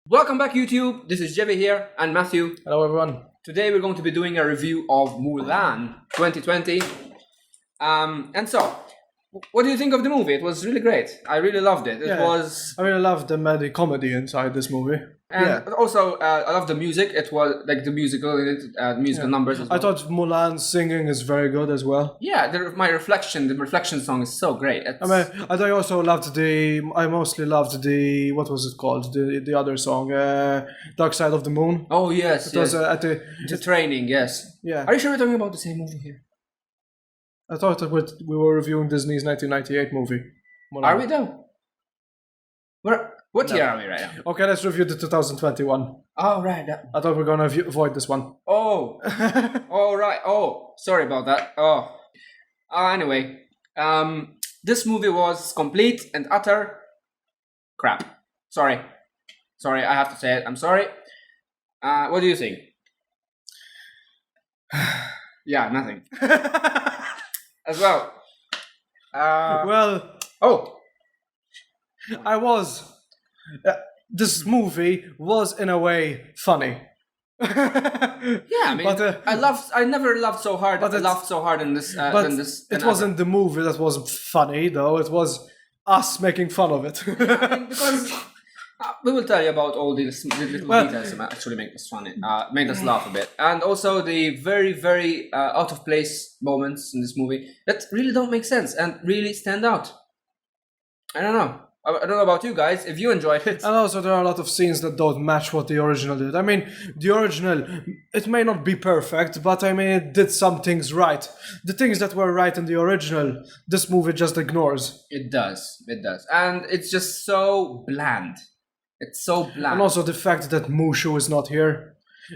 Welcome back, YouTube. This is Jeve here and Matthew. Hello, everyone. Today we're going to be doing a review of Mulan 2020. And so, what do you think of the movie? It was really great. I really loved it. I really loved the comedy inside this movie. And also, I love the music. It was like the musical numbers as well. I thought Mulan's singing is very good as well. Yeah, the reflection song is so great. I also loved I mostly loved what was it called? The other song, Dark Side of the Moon. Oh, yes. It was at the training, yes. Yeah. Are you sure we're talking about the same movie here? I thought that we were reviewing Disney's 1998 movie. Mulan. Are we though? What year are we right now? Okay, let's review the 2021. Oh, right. I thought we were going to avoid this one. Oh. Oh, right. Oh, sorry about that. Oh. Anyway, this movie was complete and utter crap. Sorry, I have to say it. I'm sorry. What do you think? Yeah, nothing. As well. I was. This movie was in a way funny. Yeah, I mean, but, I never laughed so hard. But I laughed so hard in this. It wasn't the movie that was funny, though. It was us making fun of it. Yeah, I mean, because we will tell you about all these little details that actually make us funny, made us laugh a bit, and also the very, very out of place moments in this movie that really don't make sense and really stand out. I don't know. I don't know about you guys, if you enjoyed it. And also there are a lot of scenes that don't match what the original did. I mean, the original, it may not be perfect, but I mean, it did some things right. The things that were right in the original, this movie just ignores. It does. And it's just so bland. It's so bland. And also the fact that Mushu is not here.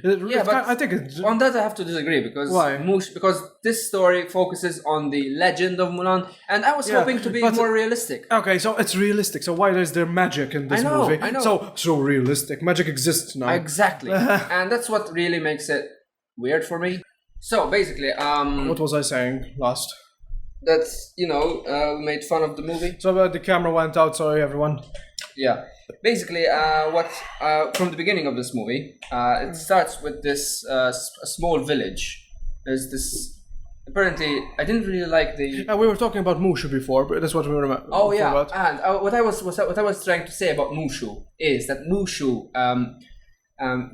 I think on that I have to disagree because why? Because this story focuses on the legend of Mulan, and I was hoping to be more realistic. Okay, so it's realistic. So why is there magic in this movie? I know. So realistic. Magic exists now. Exactly, and that's what really makes it weird for me. So basically, what was I saying last? That's we made fun of the movie. So the camera went out. Sorry, everyone. Yeah. Basically, from the beginning of this movie, it starts with this small village. There's this. Apparently, I didn't really like the. We were talking about Mushu before, but that's what we remember. Oh yeah, and what I was trying to say about Mushu is that Mushu,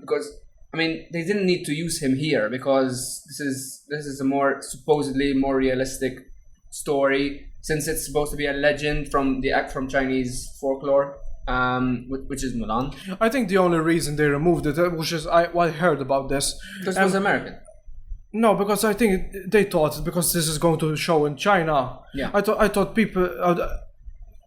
because I mean they didn't need to use him here because this is a supposedly more realistic story since it's supposed to be a legend from Chinese folklore. Which is Mulan. I think the only reason they removed it, which is I heard about this, because it was American. No, because I think they thought because this is going to show in China. Yeah. I thought people.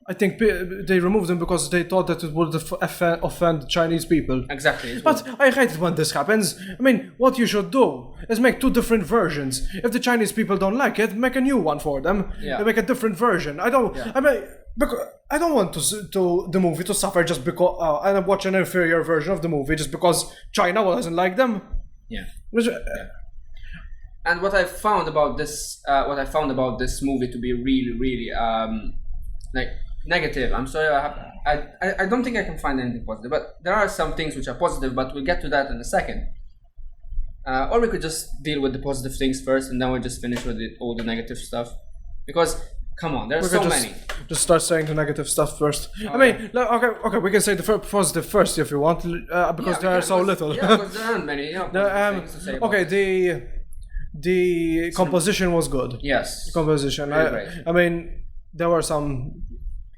I think they removed them because they thought that it would offend Chinese people. Exactly. But I hate it when this happens. I mean, what you should do is make two different versions. If the Chinese people don't like it, make a new one for them. Yeah. Make a different version. I don't. Yeah. I mean. Because I don't want the movie to suffer just because I watch an inferior version of the movie just because China doesn't like them. Yeah. And what I found about this movie to be really, really like negative. I'm sorry, I don't think I can find anything positive, but there are some things which are positive. But we'll get to that in a second. Or we could just deal with the positive things first, and then we'll just finish with all the negative stuff, because. Come on, there's so many. Just start saying the negative stuff first. I mean, okay, we can say the positive first if you want, because there are so little. Yeah, because there aren't many. Things to say about the composition was good. Yes. Composition. I mean, there were some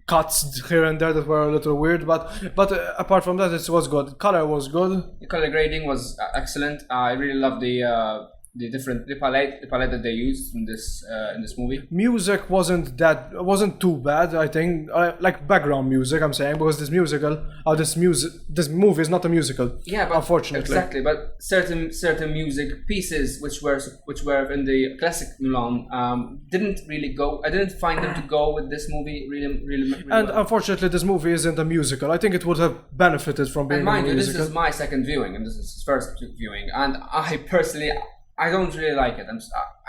cuts here and there that were a little weird, but apart from that, it was good. Color was good. The color grading was excellent. I really love the palette that they used in this movie. Music wasn't too bad. I think like background music. I'm saying because this movie is not a musical. Yeah, but unfortunately, exactly. But certain music pieces which were in the classic Mulan didn't really go. I didn't find them to go with this movie really and well. Unfortunately, this movie isn't a musical. I think it would have benefited from being a musical. This is my second viewing, and this is his first viewing, and I personally. I don't really like it.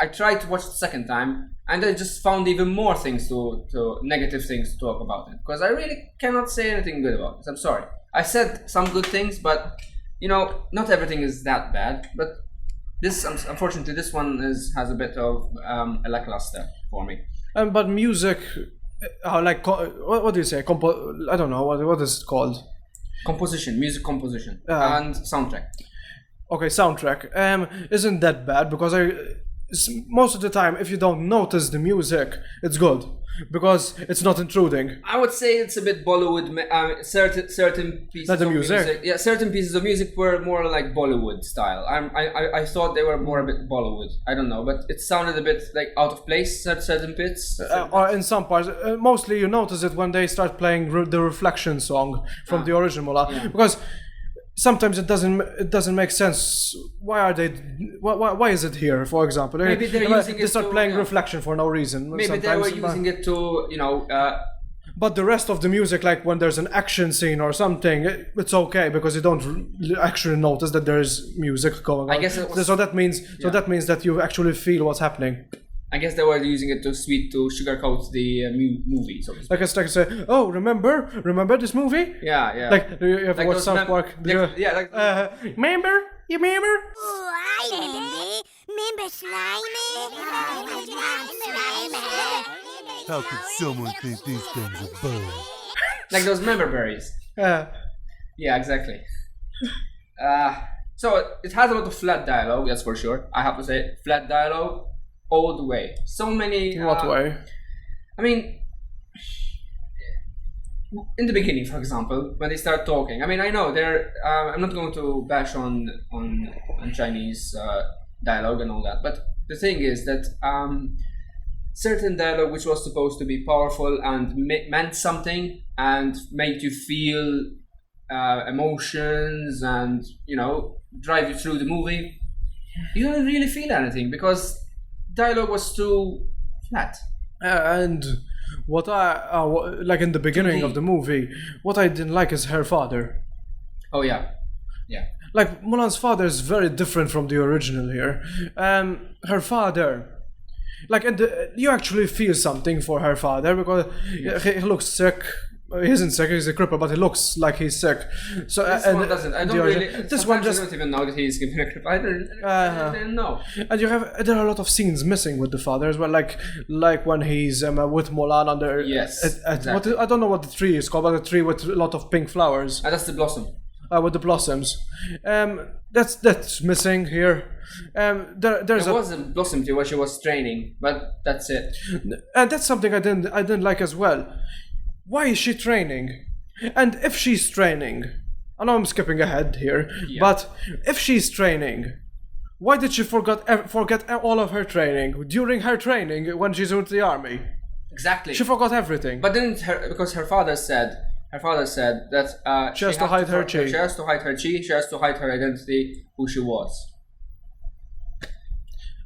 I tried to watch the second time, and I just found even more things to negative things to talk about it, because I really cannot say anything good about it. I'm sorry. I said some good things, but not everything is that bad. But this, unfortunately, this one has a bit of a lackluster for me. But music, what do you say? I don't know what is it called. Music composition, and soundtrack. Okay, soundtrack. Isn't that bad? Because most of the time, if you don't notice the music, it's good because it's not intruding. I would say it's a bit Bollywood. Certain pieces Not the of music. Yeah, certain pieces of music were more like Bollywood style. I thought they were more a bit Bollywood. I don't know, but it sounded a bit like out of place at certain bits. Or in some parts, mostly you notice it when they start playing the Reflection song from the original Mulan, because sometimes it doesn't make sense. Why is it here? For example, maybe they start playing Reflection for no reason. Maybe they were using it to But the rest of the music, like when there's an action scene or something, it's okay because you don't actually notice that there's music going on. I guess so that means that you actually feel what's happening. I guess they were using it to sugarcoat the movie. So like it's like to say, oh, remember this movie? Yeah. Like you have watched South Park? Remember? You remember? Oh, I remember. Remember Slimy? How could someone think these things are bugs? Like those member berries. Yeah, exactly. So it has a lot of flat dialogue, that's for sure. I have to say, flat dialogue all the way. So many. In what way? I mean, in the beginning, for example, when they start talking. I mean, I know they're. I'm not going to bash on Chinese dialogue and all that, but the thing is that certain dialogue which was supposed to be powerful and meant something and made you feel emotions and drive you through the movie, you don't really feel anything because dialogue was too flat. And what I like in the beginning of the movie, what I didn't like is her father. Oh yeah. Like Mulan's father is very different from the original here. Her father, like, you actually feel something for her father because he looks sick. He isn't sick; he's a cripple, but he looks like he's sick. So this one doesn't. I don't really. This one just. I don't even know that he's given a cripple. I didn't know. And there are a lot of scenes missing with the father as well, like when he's with Mulan under. Yes. Exactly. I don't know what the tree is called, but a tree with a lot of pink flowers. That's the blossom. With the blossoms, that's missing here. There was a blossom tree where she was training, but that's it. And that's something I didn't like as well. Why is she training? And if she's training, I know I'm skipping ahead here, but if she's training, why did she forget all of her training during her training when she's with the army? Exactly. She forgot everything. But because her father said that she has to hide her chi. She has to hide her chi. She has to hide her identity, who she was.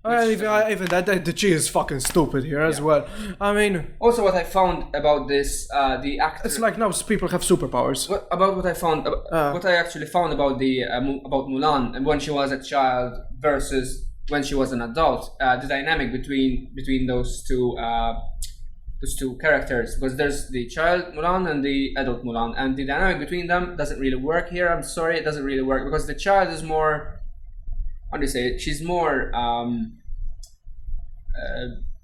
Even that, the chi is fucking stupid here as well. I mean, also what I found about this, the actor. It's like now people have superpowers. What I actually found about about Mulan and when she was a child versus when she was an adult, the dynamic between those two characters, because there's the child Mulan and the adult Mulan, and the dynamic between them doesn't really work here. I'm sorry, it doesn't really work because the child is more, how do you say it? She's more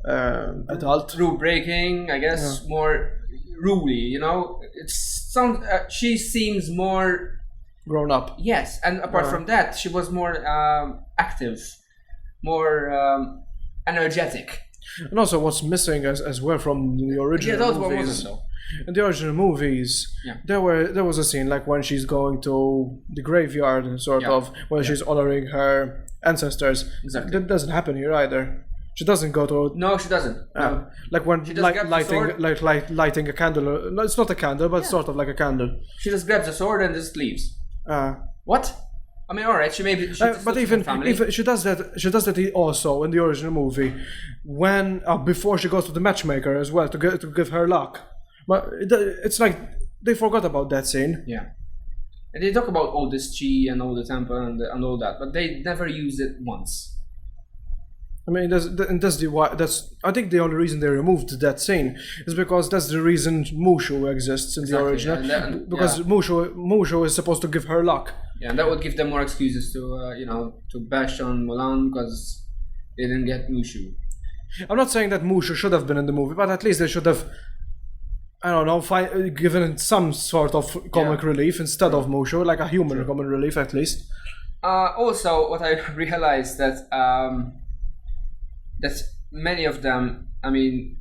adult, rule breaking, I guess, more ruly. She seems more grown up. Yes, and apart from that, she was more active, more energetic. And also, what's missing as well from the original movies? In the original movies, there was a scene like when she's going to the graveyard, sort of, when she's honoring her ancestors. Exactly. That doesn't happen here either. She doesn't go to. No, she doesn't. No. Like when lighting a candle. No, it's not a candle, but sort of like a candle. She just grabs a sword and just leaves. What? I mean, alright, she maybe. But even she does that also in the original movie, when before she goes to the matchmaker as well to give her luck. But it's like they forgot about that scene. Yeah, and they talk about all this chi and all the temple and all that, but they never use it once. I mean, I think the only reason they removed that scene is because that's the reason Mushu exists in the Exactly, original. and Mushu is supposed to give her luck. Yeah, and that would give them more excuses to to bash on Mulan because they didn't get Mushu. I'm not saying that Mushu should have been in the movie, but at least they should have, I don't know, given it some sort of comic relief instead of Mushu, like a human comic relief at least. Also, what I realized that many of them, I mean,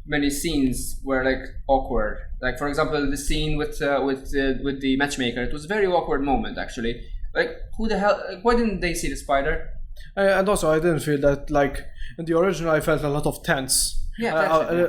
many scenes were like awkward. Like for example, the scene with the matchmaker. It was a very awkward moment actually. Like who the hell? Why didn't they see the spider? And also, I didn't feel that, like, in the original, I felt a lot of tense. Yeah,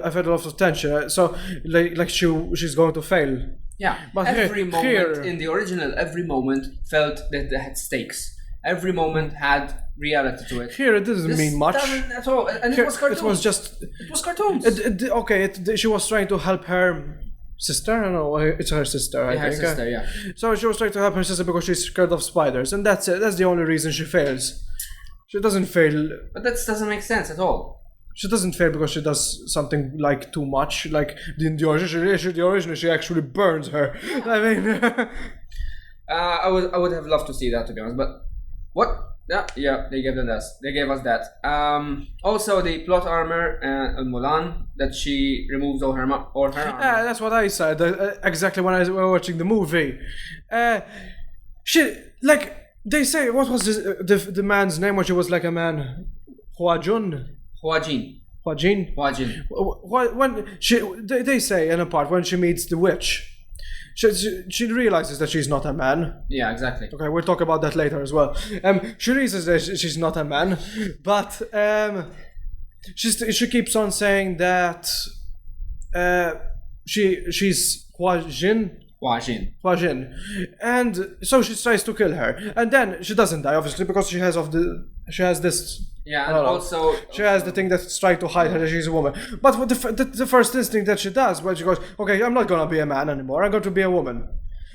I felt a lot of tension. So, like she's going to fail. Yeah, but every moment in the original, every moment felt that they had stakes. Every moment had reality to it. Here, it doesn't mean much. Doesn't at all. And Here, it was cartoons. It was just... It was cartoons. She was trying to help her sister. I don't know. It's her sister, I think. Her sister, yeah. So she was trying to help her sister because she's scared of spiders. And that's it. That's the only reason she fails. She doesn't fail. But that doesn't make sense at all. She doesn't fail because she does something like too much. Like in the original, she actually burns her. I mean, I would have loved to see that, to be honest. But what? Yeah, they gave us that. Also, the plot armor in Mulan that she removes all her armor. Yeah, that's what I said exactly when I was watching the movie. She like they say, what was the man's name when she was like a man? Huajun. Huajin. When they say in a part when she meets the witch, she realizes that she's not a man. Yeah, exactly. Okay, we'll talk about that later as well. She realizes that she's not a man, but she keeps on saying that she's Huajin, and so she tries to kill her, and then she doesn't die obviously because she has this. Yeah, and also she has the thing that's trying to hide her that she's a woman. But what the first instinct that she does, when she goes, okay, I'm not gonna be a man anymore. I'm going to be a woman.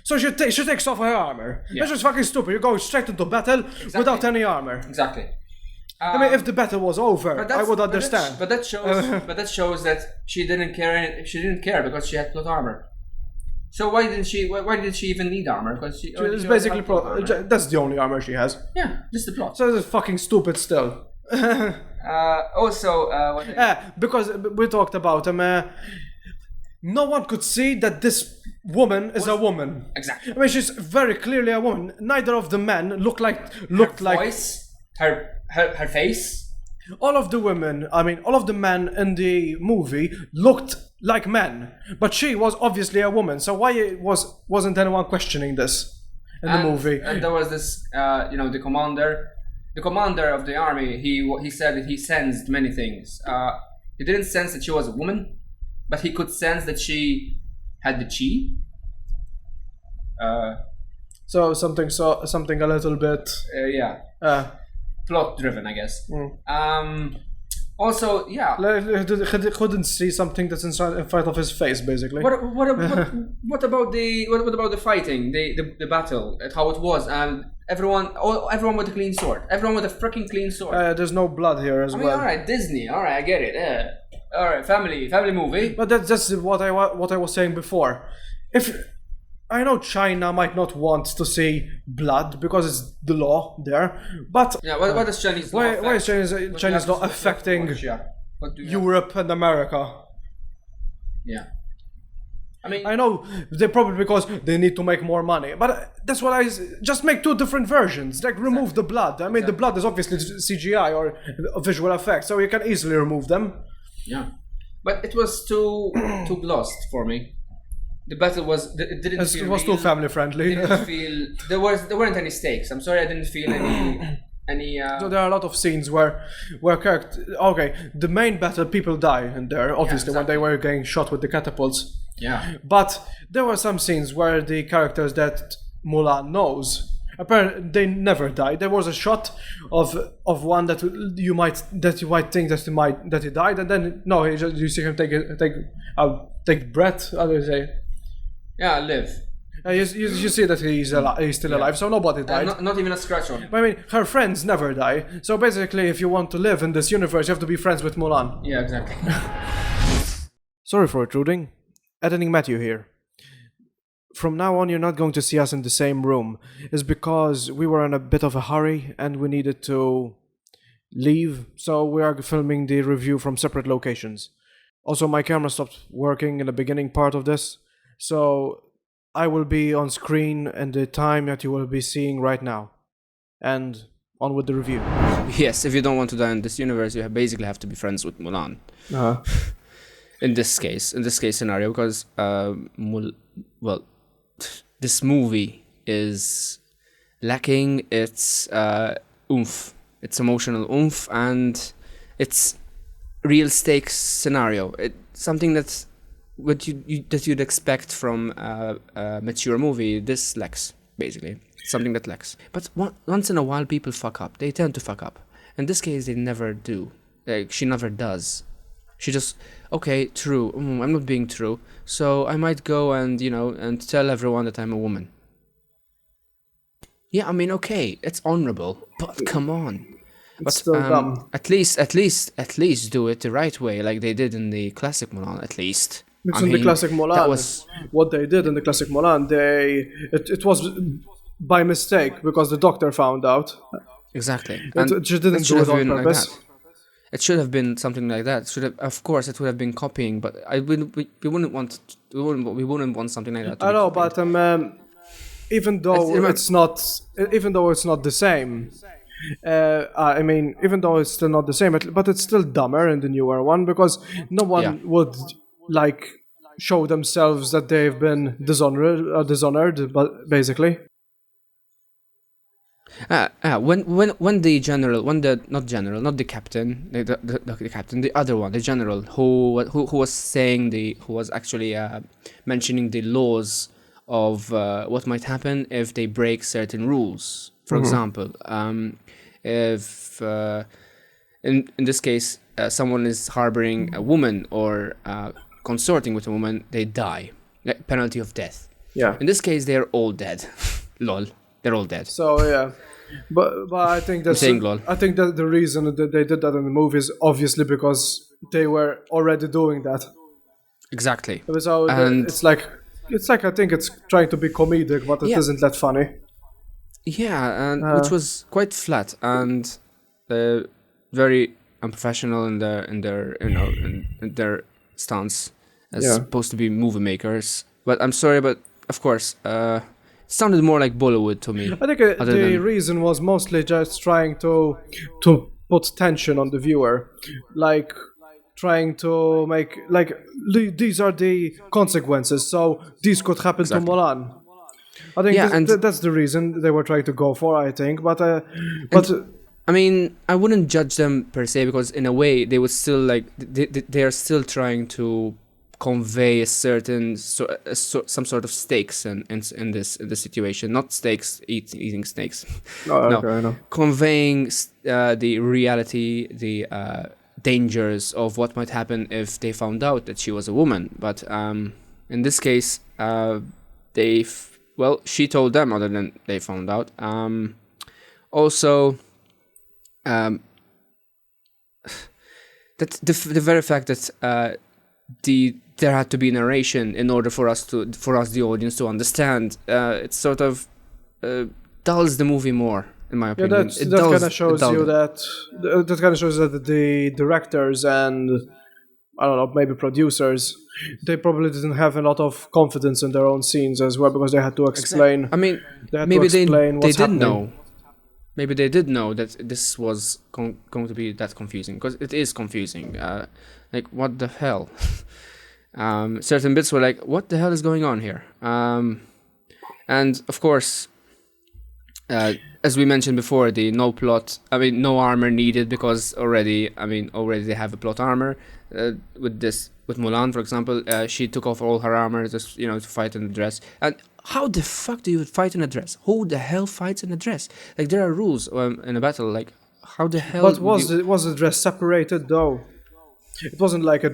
So she takes off her armor. Yeah. That's just fucking stupid. You're going straight into battle without any armor. Exactly. I mean, if the battle was over, I would understand. But that shows that she didn't care. She didn't care because she had plot armor. So why did she even need armor? Because she it's basically that's the only armor she has. Yeah, just the plot. So it's fucking stupid still. Because we talked about no one could see that this woman is a woman. Exactly. I mean, she's very clearly a woman. Neither of the men looked like voice, her face. All of the women, I mean, all of the men in the movie looked like men, but she was obviously a woman. So why wasn't anyone questioning this in the movie? And there was this, the commander of the army. He said that he sensed many things. He didn't sense that she was a woman, but he could sense that she had the chi. So something a little bit. Plot driven, I guess. Also, yeah. He couldn't see something that's in front of his face, basically. What about the fighting, the battle, how it was, and everyone with a clean sword, everyone with a freaking clean sword. There's no blood here as well. All right, Disney. All right, I get it. All right, family movie. But that's what I was saying before. If I know China might not want to see blood because it's the law there, but yeah, what is Chinese law? Why is Chinese law affecting Europe and America? Yeah, I mean, I know they probably because they need to make more money, but that's what I just make two different versions. Like remove the blood. I mean, the blood is obviously CGI or visual effects, so you can easily remove them. Yeah, but it was too glossed for me. The battle was it was too family friendly. Didn't feel there weren't any stakes. I'm sorry, I didn't feel any. So there are a lot of scenes where the main battle people die in there obviously when they were getting shot with the catapults. Yeah. But there were some scenes where the characters that Mulan knows apparently they never died. There was a shot of one that you might think that he died, and then no, you see him take breath. How do you say? Yeah, live. You see that he's still alive, so nobody died. Not even a scratch on him. I mean, her friends never die. So basically, if you want to live in this universe, you have to be friends with Mulan. Yeah, exactly. Sorry for intruding. Editing Matthew here. From now on, you're not going to see us in the same room. It's because we were in a bit of a hurry and we needed to leave, so we are filming the review from separate locations. Also, my camera stopped working in the beginning part of this, so I will be on screen in the time that you will be seeing right now. And on with the review. Yes, if you don't want to die in this universe, you basically have to be friends with Mulan. In this case scenario, because this movie is lacking its oomph, its emotional oomph, and its real stakes scenario. It's something that's what you'd expect from a mature movie. This lacks, basically. Something that lacks. But once in a while, people fuck up. They tend to fuck up. In this case, they never do. Like, she never does. She just, okay, true. I'm not being true. So I might go and, and tell everyone that I'm a woman. Yeah, I mean, okay, it's honorable, but come on. It's still dumb. At least do it the right way, like they did in the classic Mulan. At least. In the classic Mulan, what they did in the classic Mulan, it was by mistake because the doctor found out. Exactly. She didn't do it on purpose. Like it should have been something like that. Of course, it would have been copying, but we wouldn't want something like that. I know, but even though it's not the same. I mean, even though it's still not the same, but it's still dumber in the newer one because no one would show themselves that they've been dishonored, but basically. When the captain, the other one, the general who was actually mentioning the laws of what might happen if they break certain rules. For example, if in this case someone is harboring a woman or consorting with a woman, they die. Penalty of death. Yeah. In this case, they're all dead. Lol. They're all dead. So yeah, but I think that's I think that the reason that they did that in the movie is obviously because they were already doing that. Exactly. So it's like I think it's trying to be comedic, but it isn't that funny. Yeah, and which was quite flat and very unprofessional in their stance as supposed to be movie makers. But I'm sorry, but of course, it sounded more like Bollywood to me. I think the reason was mostly just trying to put tension on the viewer, like trying to make these are the consequences, so these could happen to Mulan. I think that's the reason they were trying to go for, I think, but I mean, I wouldn't judge them per se because in a way they would still they are still trying to convey a certain some sort of stakes in this situation, not stakes eating snakes. No, conveying the reality, the dangers of what might happen if they found out that she was a woman. But in this case, she told them other than they found out. Also, that the very fact that there had to be narration in order for us the audience to understand, it sort of dulls the movie more, in my opinion. That kind of shows that the directors and I don't know, maybe producers, they probably didn't have a lot of confidence in their own scenes as well because they had to explain. I mean, maybe they did know. Maybe they did know that this was going to be that confusing because it is confusing. Like, what the hell? Certain bits were like, what the hell is going on here? And of course, as we mentioned before, no armor needed because already they have a plot armor. With Mulan, for example, she took off all her armor just to fight in a dress. And how the fuck do you fight in a dress? Who the hell fights in a dress? Like, there are rules in a battle. Like, how the hell? But was the dress separated though? It wasn't like a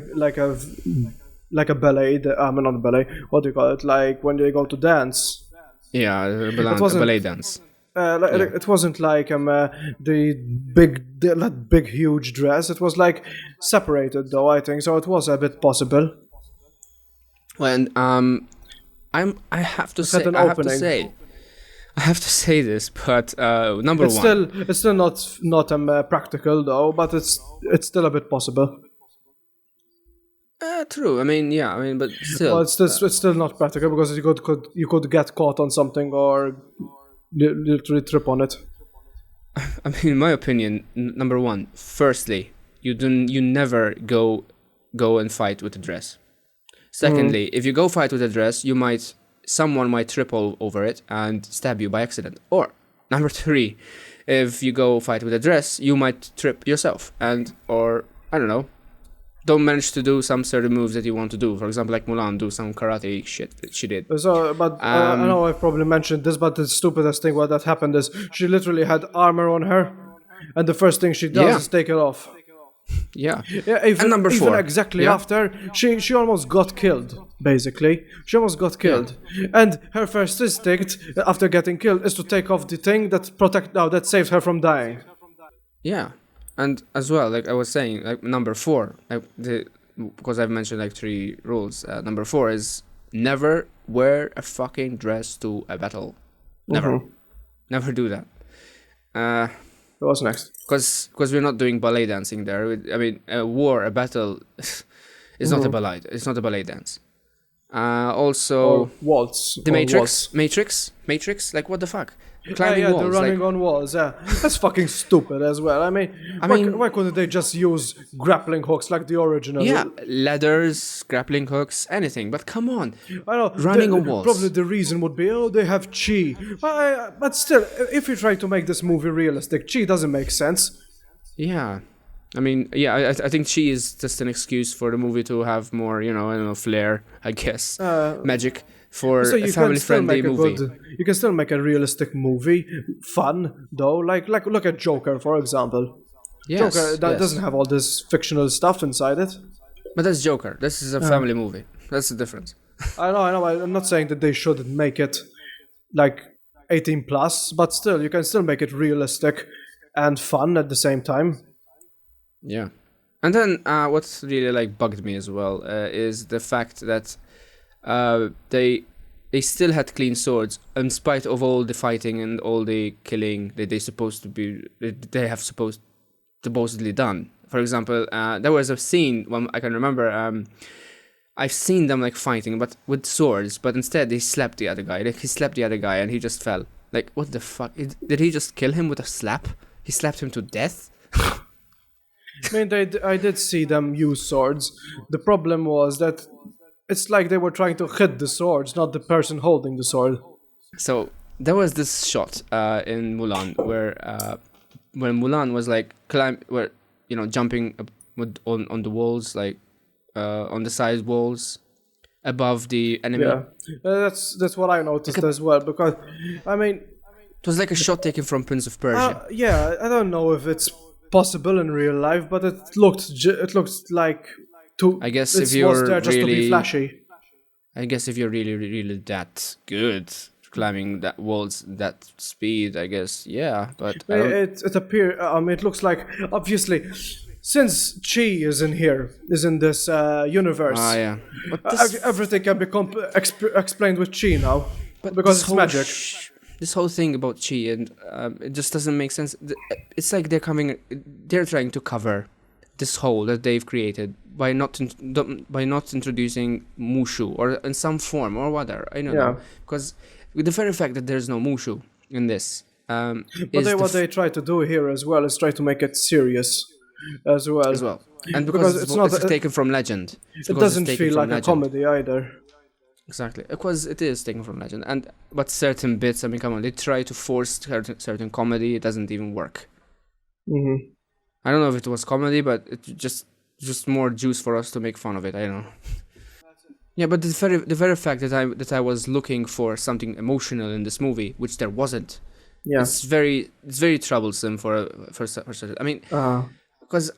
like a ballet. I mean, not a ballet. What do you call it? Like when they go to dance. Yeah, It wasn't. ballet dance. Like, it wasn't like that big huge dress. It was like separated though. I think so. It was a bit possible. Well, and I have to had say, an opening. I have to say this, but number It's one, still not practical though, but it's still a bit possible. true. I mean, yeah, I mean, but still, Well, it's still not practical because you could get caught on something or literally trip on it. I mean, in my opinion, number one, firstly, you never go and fight with a dress. Secondly, if you go fight with a dress, someone might trip over it and stab you by accident. Or number three, if you go fight with a dress, you might trip yourself or I don't know, don't manage to do some certain moves that you want to do. For example, like Mulan, do some karate shit that she did. So, but I know I've probably mentioned this, but the stupidest thing what that happened is she literally had armor on her, and the first thing she does is take it off. Yeah. Yeah, even, and number four, even exactly after she almost got killed. Basically, she almost got killed, and her first instinct after getting killed is to take off the thing that saves her from dying. Yeah. And as well, like I was saying, like number four, because I've mentioned like 3 rules. Number 4 is never wear a fucking dress to a battle. Never, never do that. What's next? Because we're not doing ballet dancing there. I mean, a battle, is not a ballet. It's not a ballet dance. Also, or waltz. The Matrix. Matrix. Like what the fuck? Climbing yeah, walls. they're running on walls. Yeah, that's fucking stupid as well. I mean, why couldn't they just use grappling hooks like the original? Yeah, ladders, grappling hooks, anything. But come on, I know running on walls. Probably the reason would be, they have chi. But still, if you try to make this movie realistic, chi doesn't make sense. Yeah, I mean, yeah, I think chi is just an excuse for the movie to have more, I don't know, flair, I guess, magic. For so a family-friendly movie. You can still make a realistic movie, fun though. Like look at Joker, for example. Yes, Joker doesn't have all this fictional stuff inside it. But that's Joker. This is a family movie. That's the difference. I know. I'm not saying that they shouldn't make it like 18 plus, but still, you can still make it realistic and fun at the same time. Yeah, and then what's really like bugged me as well is the fact that. They still had clean swords in spite of all the fighting and all the killing that they have supposedly done. For example, there was a scene I can remember. I've seen them like fighting, but with swords. But instead, they slapped the other guy. Like he slapped the other guy, and he just fell. Like what the fuck? Did he just kill him with a slap? He slapped him to death. I mean, I did see them use swords. The problem was that. It's like they were trying to hit the swords, not the person holding the sword. So there was this shot in Mulan where when Mulan was like jumping on the walls, like on the side walls above the enemy. Yeah, that's what I noticed as well. Because I mean, it was like a shot taken from Prince of Persia. Yeah, I don't know if it's possible in real life, but it looked like. I guess it if you're was there just really, to be flashy. I guess if you're really, really that good climbing that walls that speed, I guess, yeah. But it appears. It looks like obviously, since chi is in this universe. Yeah. Everything can be explained with chi now, but because it's magic. This whole thing about chi and it just doesn't make sense. It's like they're trying to cover this hole that they've created by not introducing Mushu or in some form or whatever. I don't know, because with the very fact that there's no Mushu in this, but what they try to do here as well is try to make it serious as well. And because it's not taken from legend. It doesn't feel like a comedy either. Exactly, because it is taken from legend, but certain bits. I mean, come on, they try to force certain comedy. It doesn't even work. Mm-hmm. I don't know if it was comedy, but it just more juice for us to make fun of it. I don't know. Yeah, but the very fact that I was looking for something emotional in this movie, which there wasn't. Yeah, it's very troublesome for certain. I mean, because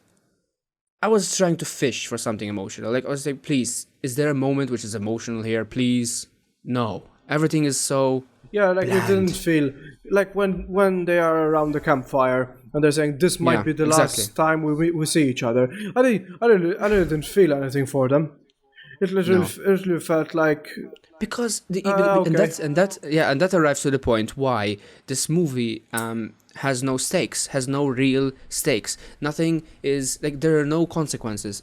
I was trying to fish for something emotional. Like I was like, please, is there a moment which is emotional here? Please, no. Everything is so. Yeah, like bland. it didn't feel like when they are around the campfire and they're saying this might be the last time we see each other. I really didn't feel anything for them. It literally felt like because okay. and that arrives to the point why this movie has no stakes, has no real stakes. Nothing is like there are no consequences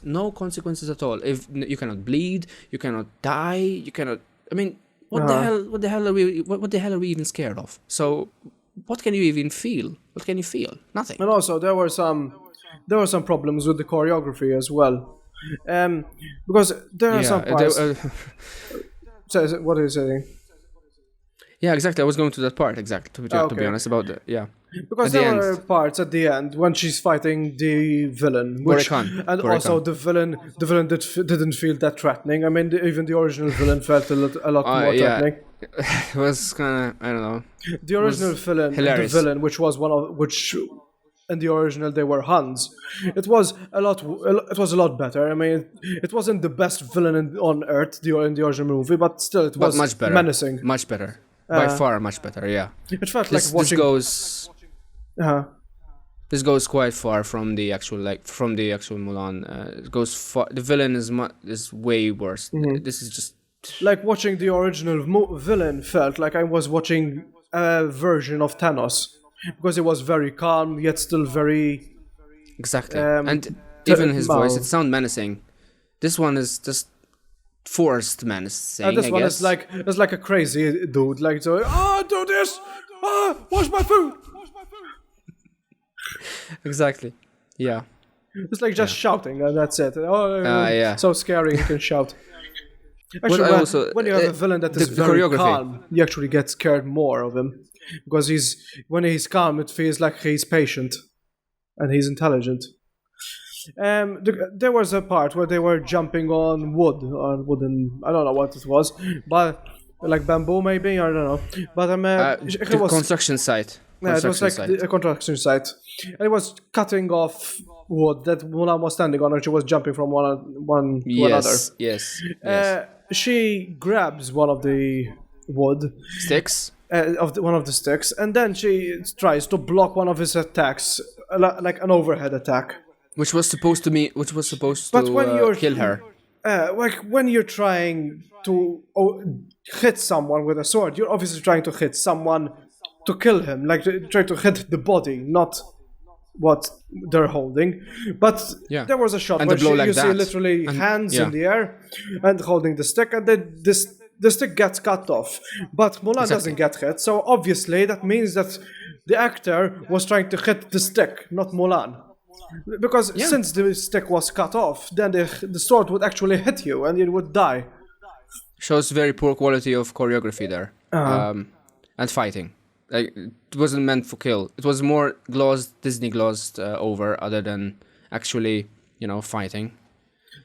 at all. If you cannot bleed, you cannot die, you cannot. I mean, what the hell are we even scared of? So, what can you even feel? What can you feel? Nothing. And also there were some problems with the choreography as well. Because there are some parts. What are you saying? Yeah, exactly. I was going to that part exactly. To be honest about that, yeah. Because there were parts at the end when she's fighting the villain, also the villain didn't feel that threatening. I mean, even the original villain felt a lot more threatening. It was kind of, I don't know. The original villain, which in the original they were Huns. It was a lot better. I mean, it wasn't the best villain on Earth in the original movie, but still it was much better. Menacing. Much better. By far much better, yeah. It felt like watching... This goes quite far from the actual Mulan. It goes far. The villain is way worse. Mm-hmm. This is just like watching the original villain felt like I was watching a version of Thanos because it was very calm yet still very exactly. And even his voice, it sounds menacing. This one is just forced menacing. And this I one guess. is like a crazy dude, like so. Do this. Wash my food. Exactly. Yeah. It's like just shouting and that's it. Yeah. So scary you can shout. Actually, when you have a villain that is very calm, you actually get scared more of him because when he's calm, it feels like he's patient and he's intelligent. There was a part where they were jumping on wooden. I don't know what it was, but like bamboo maybe, I don't know. But it was construction site. Yeah, it was like a construction site. And it was cutting off wood that Mulan was standing on, and she was jumping from one to another. Yes. She grabs one of the wood sticks. One of the sticks, and then she tries to block one of his attacks, like an overhead attack. Which was supposed to kill her. Like when you're trying to hit someone with a sword, you're obviously trying to hit someone to kill him, like try to hit the body, not what they're holding. But there was a shot where you see literally hands in the air and holding the stick, and then the stick gets cut off. But Mulan doesn't get hit, so obviously that means that the actor was trying to hit the stick, not Mulan. Because since the stick was cut off, then the sword would actually hit you and you would die. Shows very poor quality of choreography there. And fighting. Like, it wasn't meant for kill. It was more Disney glossed over, other than actually, fighting.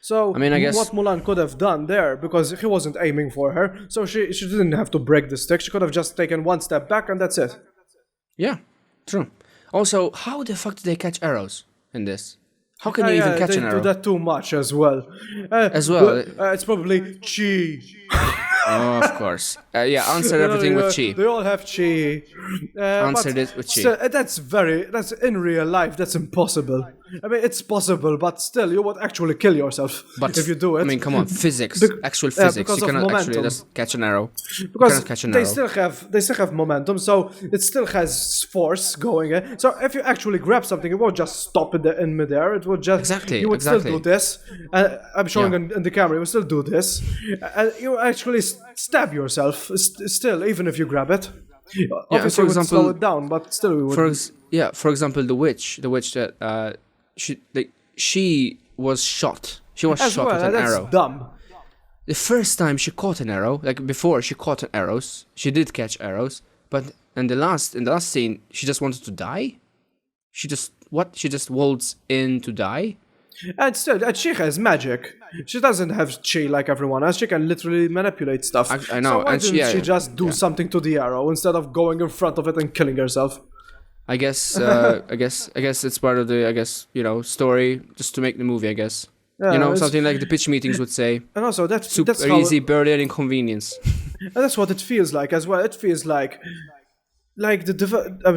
So, I mean, I guess what Mulan could have done there, because he wasn't aiming for her, so she didn't have to break the stick. She could have just taken one step back and that's it. Yeah, true. Also, how the fuck did they catch arrows in this? How can you even catch an arrow? They do that too much as well. It's probably chi. Oh, of course. Answer everything with chi. They all have chi. Answered it with chi. Still, that's in real life, that's impossible. I mean, it's possible, but still, you would actually kill yourself if you do it. I mean, come on, physics, actual physics. You cannot actually just catch an arrow. Because they still have momentum, so it still has force going. So if you actually grab something, it won't just stop in midair. It would just you would still do this. I'm showing in the camera. You would still do this, and you actually stab yourself still, even if you grab it. Obviously, for example, would slow it down, but still, we would. For example, the witch that she was shot. She was shot with an arrow. That's dumb. The first time she caught an arrow, like before she caught arrows, she did catch arrows, but in the last scene, she just wanted to die. She just waltzed in to die. And still, she has magic. She doesn't have chi like everyone else. She can literally manipulate stuff. I know. So why didn't she just do something to the arrow instead of going in front of it and killing herself? I guess, I guess it's part of the, story just to make the movie. I guess, Yeah, something like the pitch meetings would say. and also Super that's how easy, barely an inconvenience. and that's what it feels like as well. It feels like the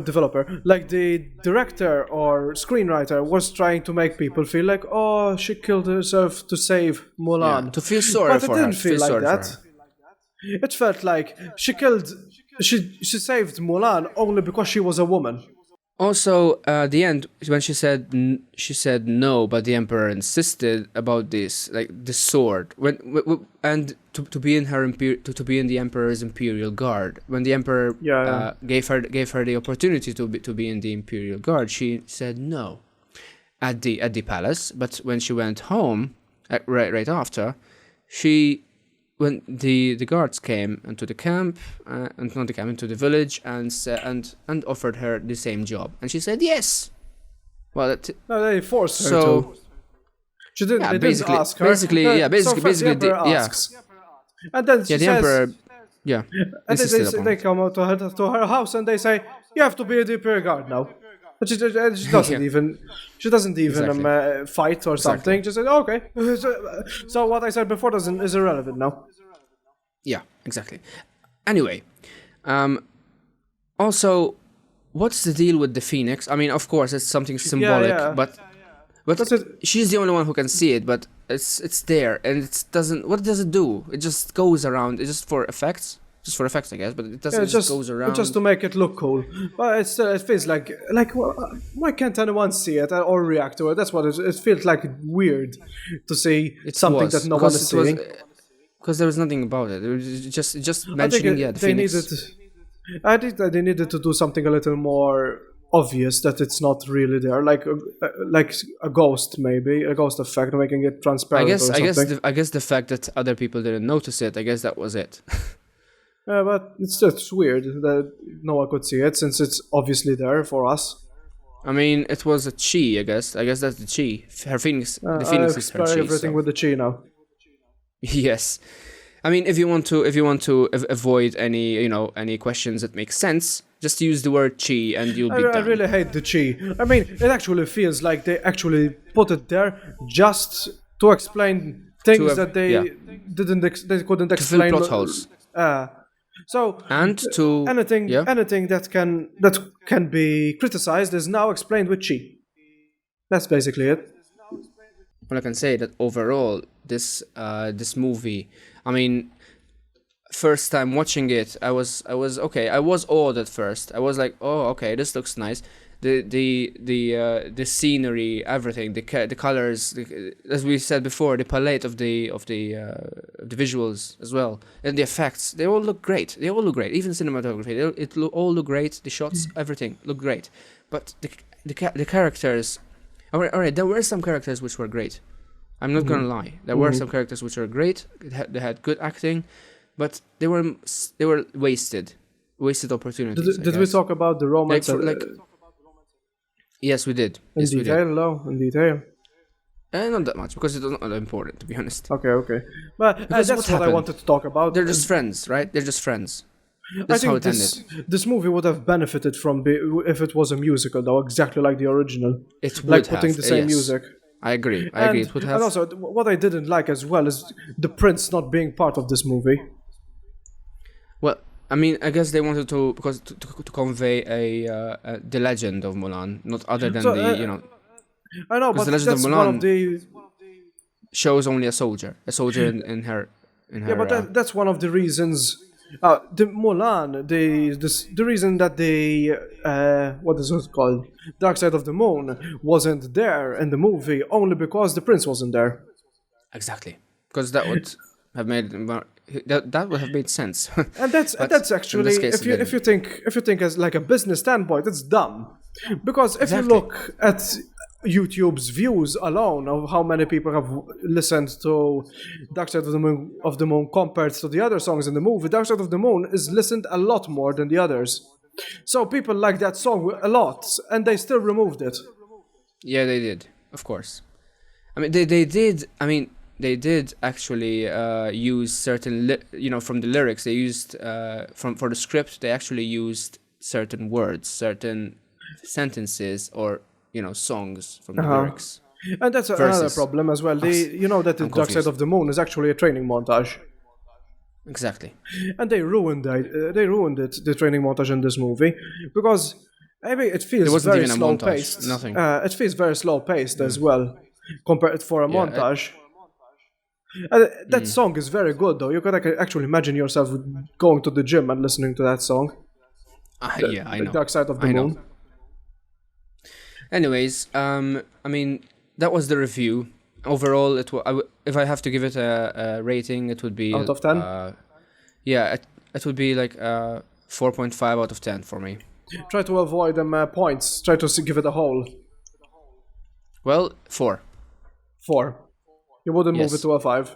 developer, like the director or screenwriter was trying to make people feel like, oh, she killed herself to save Mulan. Yeah, to feel sorry But it for her. didn't To feel feel like sorry for that. her. It felt like she saved Mulan only because she was a woman. Also, at the end, when she said no, but the emperor insisted about this, like the sword, and to be in to be in the emperor's imperial guard. When the emperor Yeah. gave her the opportunity to be in the imperial guard, she said no at the palace. But when she went home, right after, she when the guards came into the camp, and not the camp, into the village, and offered her the same job, and she said yes. Well, No, they forced her so to. She didn't. yeah, They didn't basically, ask her. basically, yeah, So first the emperor yeah, asks, and then she yeah, the says, emperor, yeah, and then insisted upon they it. come out to her house and they say, "You have to be a imperial guard now." But she doesn't Yeah. even Exactly. fight or something. Just says, "Okay." So what I said before is irrelevant now. Yeah, exactly. Anyway, also, what's the deal with the phoenix? I mean, of course, it's something symbolic, yeah. but That's it. she's the only one who can see it. But it's there, and it doesn't. What does it do? It just goes around. It's just for effects, I guess. But it doesn't. Yeah, It just goes around. just to make it look cool. But it feels like why can't anyone see it or react to it? That's what it feels like weird to see something that no one is seeing. Because there was nothing about it. It was just I think mentioning the they phoenix. I think that they needed to do something a little more obvious that it's not really there, like a ghost, maybe a ghost effect, making it I transparent. guess or I guess something. I guess the fact that other people didn't notice it. I guess that was it. Yeah, but it's just weird that no one could see it since it's obviously there for us. I mean, it was a chi. I guess that's the chi. Her phoenix. The I phoenix is her explain chi. everything So. with the chi now. Yes, I mean, if you want to avoid any questions that make sense, just use the word chi and you'll be I done. really hate the chi. I mean, it actually feels like they actually put it there just to explain things that they yeah. they couldn't To fill explain. plot holes So and to anything yeah. anything that can be criticized is now explained with chi. That's basically it. Well, I can say that overall, this movie. I mean, first time watching it, I was okay. I was awed at first. I was like, oh, okay, this looks nice. The scenery, everything, the colors, as we said before, the palette of the visuals as well, and the effects. They all look great. Even cinematography, all look great. The shots, everything looked great. But the characters. All right, there were some characters which were great. I'm not gonna lie. There were some characters which were great. They had good acting, but they were wasted opportunities. Did we talk about the romance Yes, we did. in Yes, we did. detail? No, in detail. Not that much because it's not that important, to be honest. Okay. But Because that's what what I happened? wanted to talk about. They're just friends, right? They're just friends. I That's how think it ended. this movie would have benefited from if it was a musical, though, exactly like the original. It would Like have. putting the same yes. music. I agree. It would have. And also, what I didn't like as well is the prince not being part of this movie. Well, I mean, I guess they wanted to to convey the legend of Mulan, not other than So, I know, but the Legend of that's one Mulan of the shows only a soldier in her. yeah, but that's one of the reasons. The Mulan, the reason that the what is it called, Dark Side of the Moon wasn't there in the movie only because the prince wasn't there. Exactly, because that would have made that would have made sense. And that's actually in this case, if you think as like a business standpoint, it's dumb. Because if Exactly. you look at YouTube's views alone of how many people have listened to Dark Side of the Moon compared to the other songs in the movie, Dark Side of the Moon is listened a lot more than the others. So people like that song a lot, and they still removed it. Yeah, they did, of course. I mean, they did. I mean, they did actually use certain, from the lyrics they used for the script. They actually used certain words, certain sentences or songs from the Uh-huh. lyrics. And that's another Versus. problem as well. You know that the I'm Dark Side confused. of the Moon is actually a training montage. Exactly. And they ruined the training montage in this movie, because I mean it feels There wasn't very even a slow montage, paced. nothing. It feels very slow paced as well, compared for a Yeah, montage. That song is very good though. You could actually imagine yourself going to the gym and listening to that song. Yeah, I know. Dark Side of the I know. Moon. Anyways, I mean, that was the review. Overall, if I have to give it a rating, it would be Out of 10? Yeah, it would be like 4.5 out of 10 for me. Try to avoid them points. Try to give it a whole. Well, 4. 4. You wouldn't move Yes. it to a 5.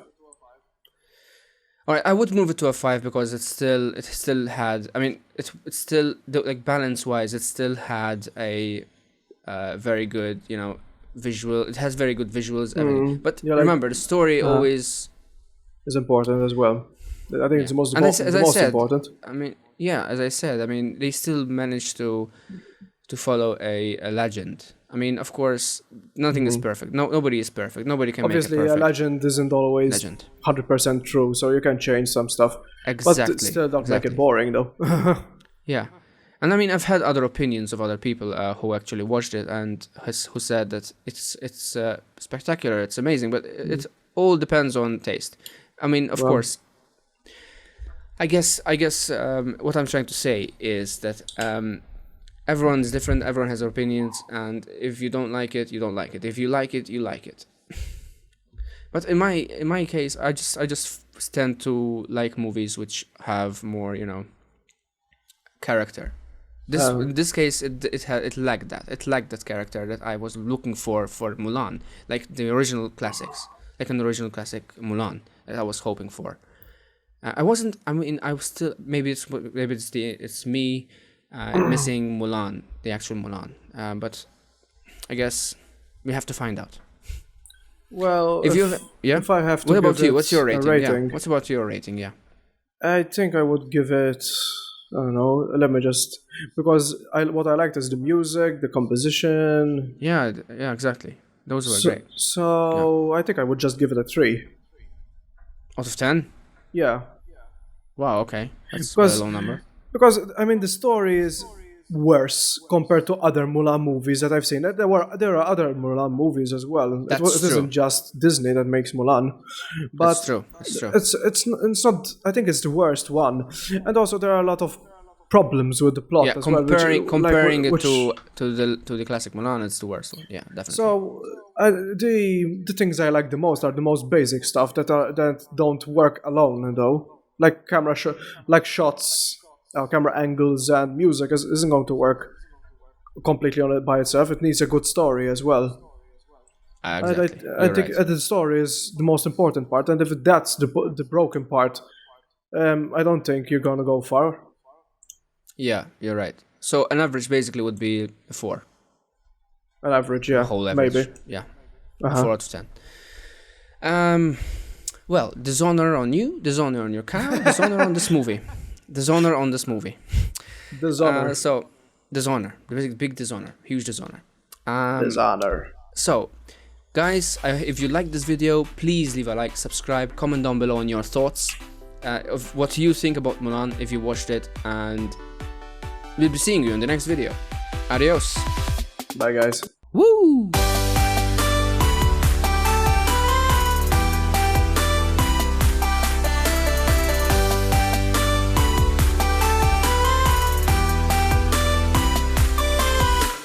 All right, I would move it to a 5 because it still had. I mean, it's still like balance wise, it still had a very good visual. It has very good visuals. Everything. But Yeah, like- remember, the story always. Is important as well. I think it's the most, And as the I most said, important. I mean, yeah, as I said, I mean, they still managed to follow a legend. I mean, of course, nothing is perfect. Nobody is perfect. Nobody can Obviously, make it a perfect. legend isn't always Legend. 100% true, so you can change some stuff. Exactly. But still don't make exactly. it boring, though. Yeah, and I mean, I've had other opinions of other people who actually watched it and who said that it's spectacular, it's amazing, but it all depends on taste. I mean, of course. I guess what I'm trying to say is that everyone's different. Everyone has their opinions, and if you don't like it, you don't like it. If you like it, you like it. But in my case, I just tend to like movies which have more, character. In this case, it lacked that. It lacked that character that I was looking for Mulan, like the original classics, like an original classic Mulan that I was hoping for. I wasn't. I mean, I was still. Maybe it's me missing Mulan, the actual Mulan. But I guess we have to find out. Well, if I have to what about give you? it What's your a rating? Yeah. What's about your rating? Yeah. I think I would give it. I don't know. Let me just, because what I liked is the music, the composition. Yeah. Yeah. Exactly. Those were great. So I think I would just give it a 3. Out of 10. Yeah. Wow. Okay. That's Because- a low number. Because I mean the story is worse compared to other Mulan movies that I've seen. There are other Mulan movies as well. That's it true. isn't just Disney that makes Mulan, but That's true. That's true. it's not. I think it's the worst one, and also there are a lot of problems with the plot Yeah. as well. Comparing it which- to the classic Mulan, it's the worst one. Yeah. Definitely. So the things I like the most are the most basic stuff that don't work alone, though. Like shots, camera angles, and music isn't going to work completely on it by itself. It needs a good story as well. Exactly. I You're think right. the story is the most important part, and if that's the broken part, I don't think you're gonna go far. Yeah, you're right. So an average basically would be a 4. An average, yeah, Whole average. maybe. Yeah. Uh-huh. 4 out of 10. Well, dishonor on you, dishonor on your cow, dishonor on this movie. Dishonor on this movie. Dishonor. So, dishonor. Big dishonor. Huge dishonor. Dishonor. So, guys, if you like this video, please leave a like, subscribe, comment down below on your thoughts of what you think about Mulan if you watched it, and we'll be seeing you in the next video. Adios. Bye, guys. Woo!